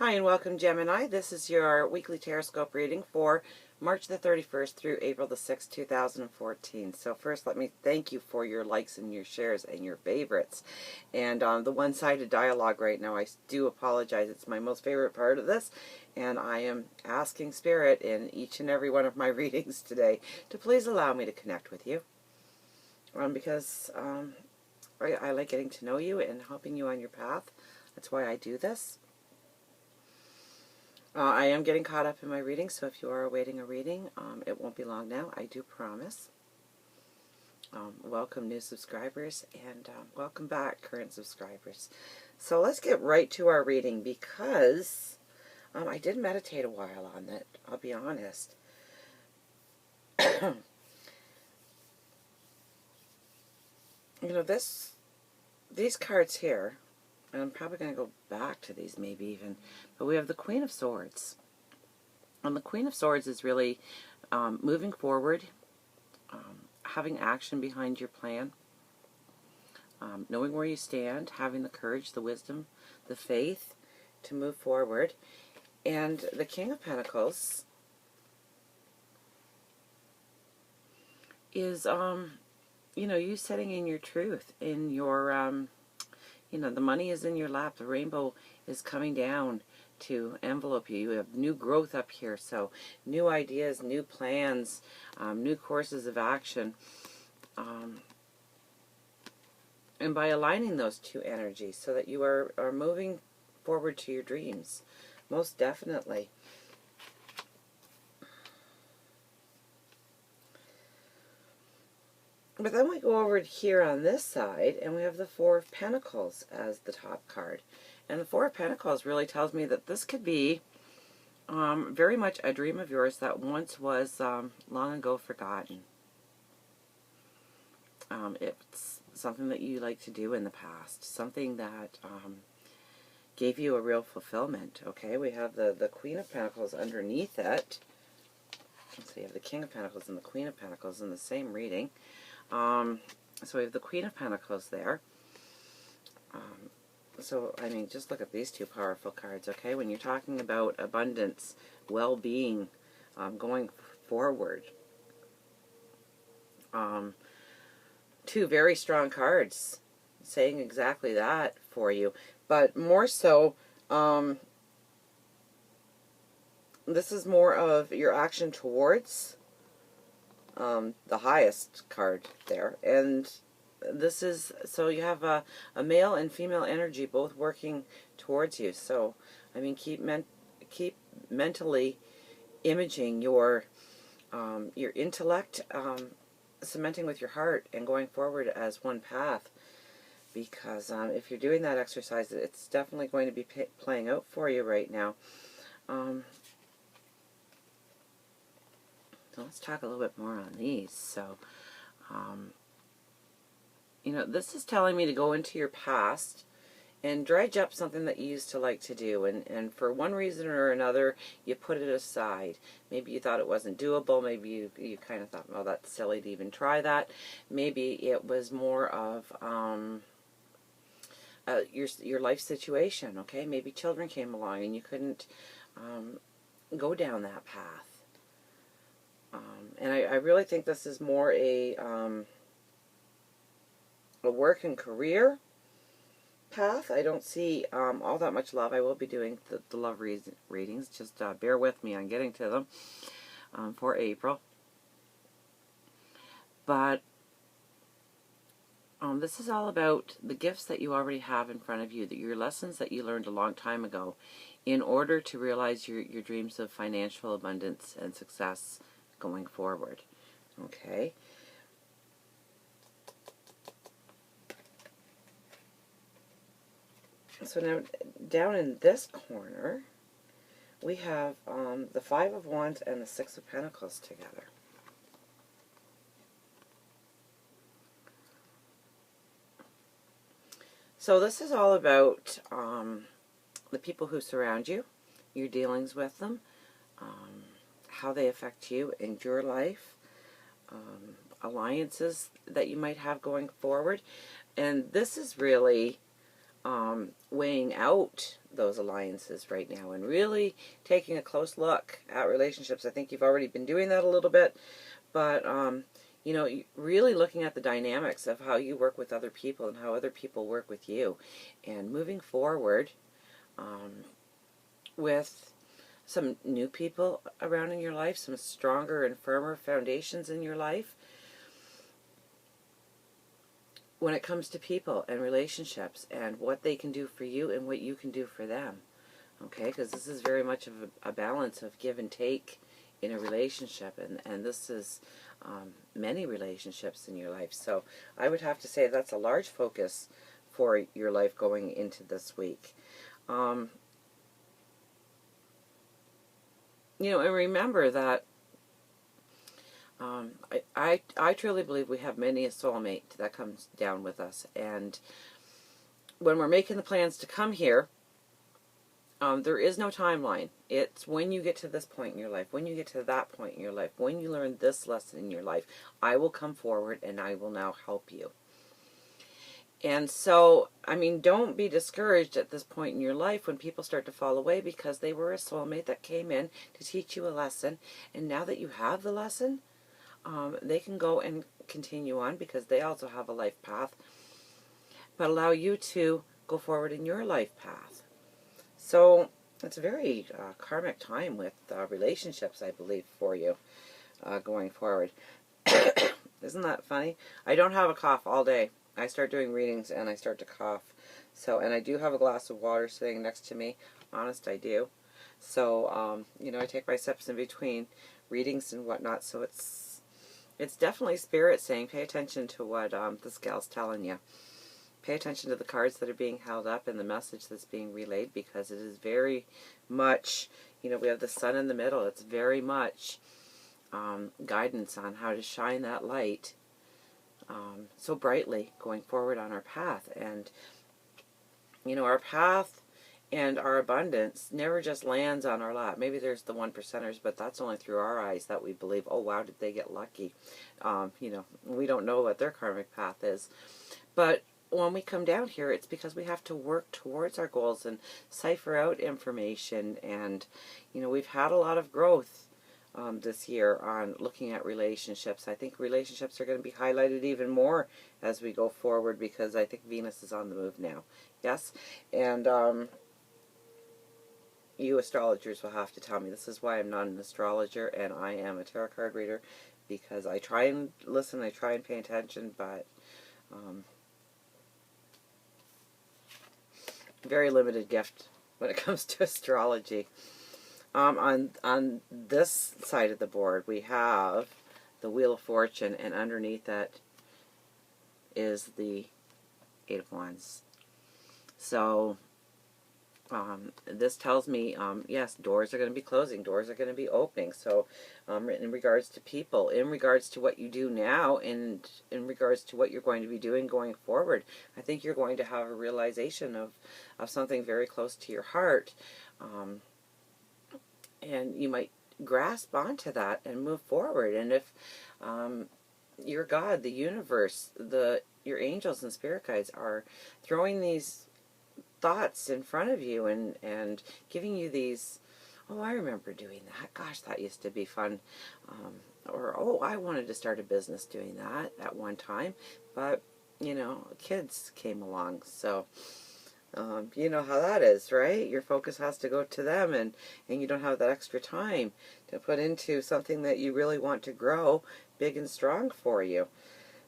Hi and welcome, Gemini. This is your weekly Teroscope reading for March the 31st through April the 6th, 2014. So first, let me thank you for your likes and your shares and your favorites. And the one-sided dialogue right now, I do apologize. It's my most favorite part of this. And I am asking Spirit in each and every one of my readings today to please allow me to connect with you. Because I like getting to know you and helping you on your path. That's why I do this. I am getting caught up in my reading, so if you are awaiting a reading, it won't be long now, I do promise. Welcome new subscribers, and welcome back current subscribers. So let's get right to our reading, because I did meditate a while on it, I'll be honest. You know, these cards here, and I'm probably going to go back to these maybe even, but we have the Queen of Swords. And the Queen of Swords is really moving forward, having action behind your plan, knowing where you stand, having the courage, the wisdom, the faith to move forward. And the King of Pentacles is, you know, you setting in your truth, in your, you know, the money is in your lap. The rainbow is coming down to envelope you. You have new growth up here. So new ideas, new plans, new courses of action. And by aligning those two energies so that you are moving forward to your dreams. Most definitely. But then we go over here on this side, and we have the Four of Pentacles as the top card. And the Four of Pentacles really tells me that this could be very much a dream of yours that once was long ago forgotten. It's something that you like to do in the past, something that gave you a real fulfillment. Okay, we have the Queen of Pentacles underneath it. So you have the King of Pentacles and the Queen of Pentacles in the same reading. So we have the Queen of Pentacles there. So, I mean, just look at these two powerful cards, okay? When you're talking about abundance, well-being, going forward. Two very strong cards saying exactly that for you. But more so, this is more of your action towards the highest card there. And this is, so you have a male and female energy both working towards you. So, I mean, keep mentally imaging your intellect, cementing with your heart and going forward as one path. Because if you're doing that exercise, it's definitely going to be playing out for you right now. So let's talk a little bit more on these. So, you know, this is telling me to go into your past and dredge up something that you used to like to do. And for one reason or another, you put it aside. Maybe you thought it wasn't doable. Maybe you kind of thought, well, that's silly to even try that. Maybe it was more of your life situation, okay? Maybe children came along and you couldn't go down that path. And I really think this is more a work and career path. I don't see all that much love. I will be doing the love readings. Just bear with me on getting to them for April. But this is all about the gifts that you already have in front of you, your lessons that you learned a long time ago in order to realize your dreams of financial abundance and success going forward. Okay. So now, down in this corner, we have the Five of Wands and the Six of Pentacles together. So this is all about the people who surround you, your dealings with them, how they affect you and your life, alliances that you might have going forward. And this is really weighing out those alliances right now and really taking a close look at relationships. I think you've already been doing that a little bit, but you know, really looking at the dynamics of how you work with other people and how other people work with you, and moving forward with some new people around in your life, some stronger and firmer foundations in your life when it comes to people and relationships and what they can do for you and what you can do for them. Okay, because this is very much of a balance of give and take in a relationship, and this is many relationships in your life. So I would have to say that's a large focus for your life going into this week. You know, and remember that I truly believe we have many a soulmate that comes down with us, and when we're making the plans to come here, there is no timeline. It's when you get to this point in your life, when you get to that point in your life, when you learn this lesson in your life, I will come forward and I will now help you. And so, I mean, don't be discouraged at this point in your life when people start to fall away, because they were a soulmate that came in to teach you a lesson, and now that you have the lesson, they can go and continue on because they also have a life path, but allow you to go forward in your life path. So it's a very karmic time with relationships, I believe, for you going forward. Isn't that funny? I don't have a cough all day. I start doing readings and I start to cough. So, and I do have a glass of water sitting next to me. Honest, I do. So, you know, I take my steps in between readings and whatnot. So it's definitely spirit saying, pay attention to what this gal's telling you. Pay attention to the cards that are being held up and the message that's being relayed, because it is very much, you know, we have the sun in the middle. It's very much guidance on how to shine that light so brightly going forward on our path. And, you know, our path and our abundance never just lands on our lap. Maybe there's the 1%ers, but that's only through our eyes that we believe, oh, wow, did they get lucky? You know, we don't know what their karmic path is. But when we come down here, it's because we have to work towards our goals and cipher out information. And, you know, we've had a lot of growth this year on looking at relationships. I think relationships are going to be highlighted even more as we go forward, because I think Venus is on the move now. Yes? And you astrologers will have to tell me. This is why I'm not an astrologer and I am a tarot card reader, because I try and listen, I try and pay attention, but very limited gift when it comes to astrology. On this side of the board, we have the Wheel of Fortune, and underneath that is the Eight of Wands. So, this tells me, yes, doors are going to be closing, doors are going to be opening. So, in regards to people, in regards to what you do now, and in regards to what you're going to be doing going forward, I think you're going to have a realization of something very close to your heart. And you might grasp onto that and move forward. And if your God, the universe, your angels and spirit guides are throwing these thoughts in front of you and giving you these, oh, I remember doing that. Gosh, that used to be fun. Or, oh, I wanted to start a business doing that at one time. But, you know, kids came along. So, you know how that is, right? Your focus has to go to them, and you don't have that extra time to put into something that you really want to grow big and strong for you.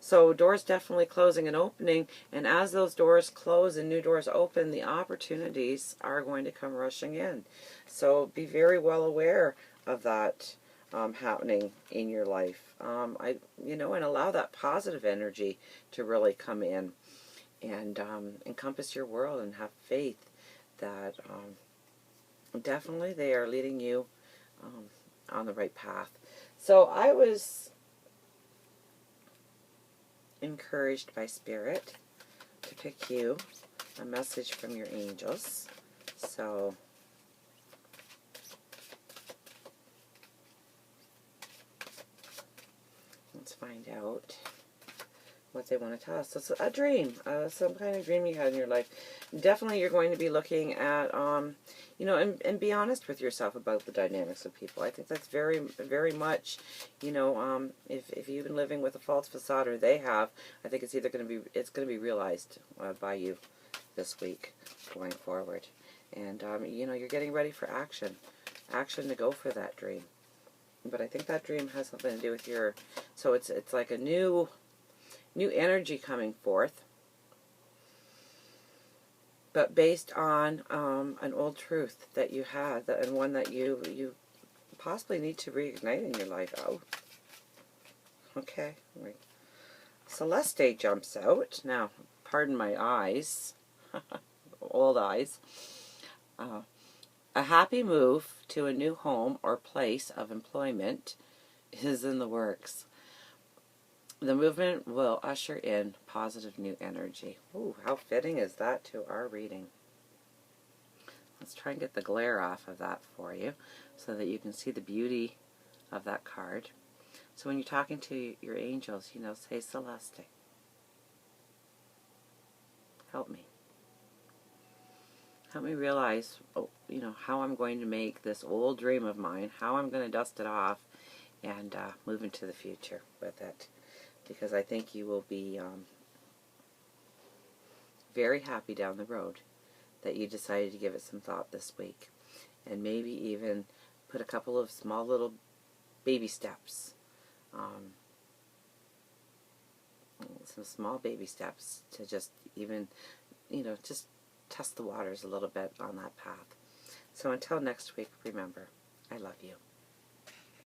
So doors definitely closing and opening, and as those doors close and new doors open, the opportunities are going to come rushing in. So be very well aware of that happening in your life. And allow that positive energy to really come in and encompass your world, and have faith that definitely they are leading you on the right path. So I was encouraged by Spirit to pick you a message from your angels. So let's find out what they want to tell us. So it's a dream, some kind of dream you had in your life. definitely you're going to be looking at, you know, and be honest with yourself about the dynamics of people. I think that's very, very much, you know, if you've been living with a false facade, or they have, I think it's either going to be, it's going to be realized by you this week going forward. And, you know, you're getting ready for action. Action to go for that dream. But I think that dream has something to do with your, so it's like a new energy coming forth, but based on an old truth that you had, and one that you possibly need to reignite in your life. Oh, okay. Celeste jumps out. Now, pardon my eyes, old eyes. A happy move to a new home or place of employment is in the works. The movement will usher in positive new energy. Ooh, how fitting is that to our reading? Let's try and get the glare off of that for you so that you can see the beauty of that card. So when you're talking to your angels, you know, say, Celeste, help me. Help me realize, oh, you know, how I'm going to make this old dream of mine, how I'm going to dust it off and move into the future with it. Because I think you will be very happy down the road that you decided to give it some thought this week. And maybe even put a couple of small little baby steps. Some small baby steps to just even, you know, just test the waters a little bit on that path. So until next week, remember, I love you.